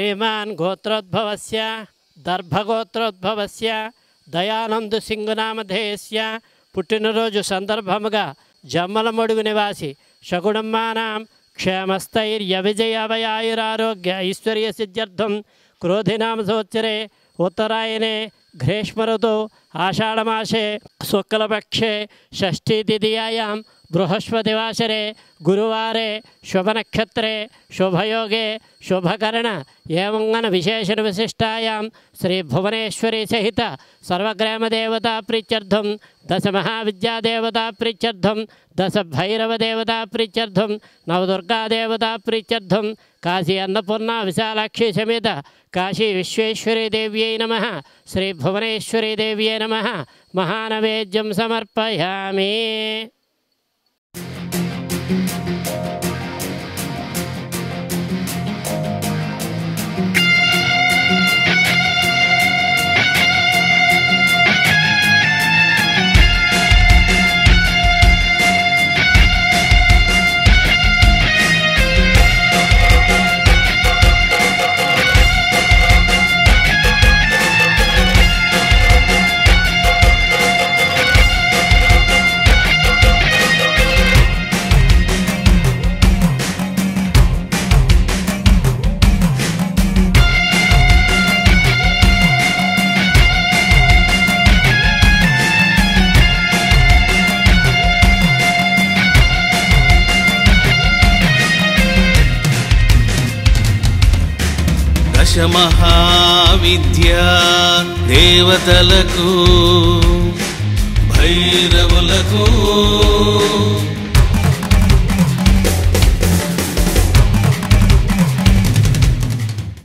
శ్రీమాన్ గోత్రోద్భవస్య దర్భగోత్రోద్భవస్య దయానందు సింగునామధేయస్య పుట్టినరోజు సందర్భముగా జమ్మలమడుగు నివాసి షగుణమ్మానాం క్షేమస్థైర్య విజయాభయాయురారోగ్య ఐశ్వర్య సిద్ధ్యర్థం క్రోధినామ సంవత్సరే ఉత్తరాయణే గ్రీష్మఋతు ఆషాఢమాసే శుక్లపక్షే షష్ఠీద్వితీయాయాం బృహస్పతివాసరే గురువారే శుభనక్షత్రే శుభయోగే శుభకరణ ఏవంగన విశేషణ విశిష్టాయాం శ్రీ భువనేశ్వరి సహిత సర్వగ్రామదేవతా ప్రీత్యర్థం దశ మహావిద్యాదేవతా ప్రీత్యర్థం దశ భైరవదేవతా ప్రీత్యర్థం నవదుర్గాదేవతా ప్రీత్యర్థం కాశీ అన్నపూర్ణ విశాలాక్షి సమేత కాశీ విశ్వేశ్వరీ దేవ్యై నమః శ్రీ భువనేశ్వరీ దేవ్యై నమః మహానైవేద్యం సమర్పయామి. మహావిద్యా దేవతలకు భైరవులకు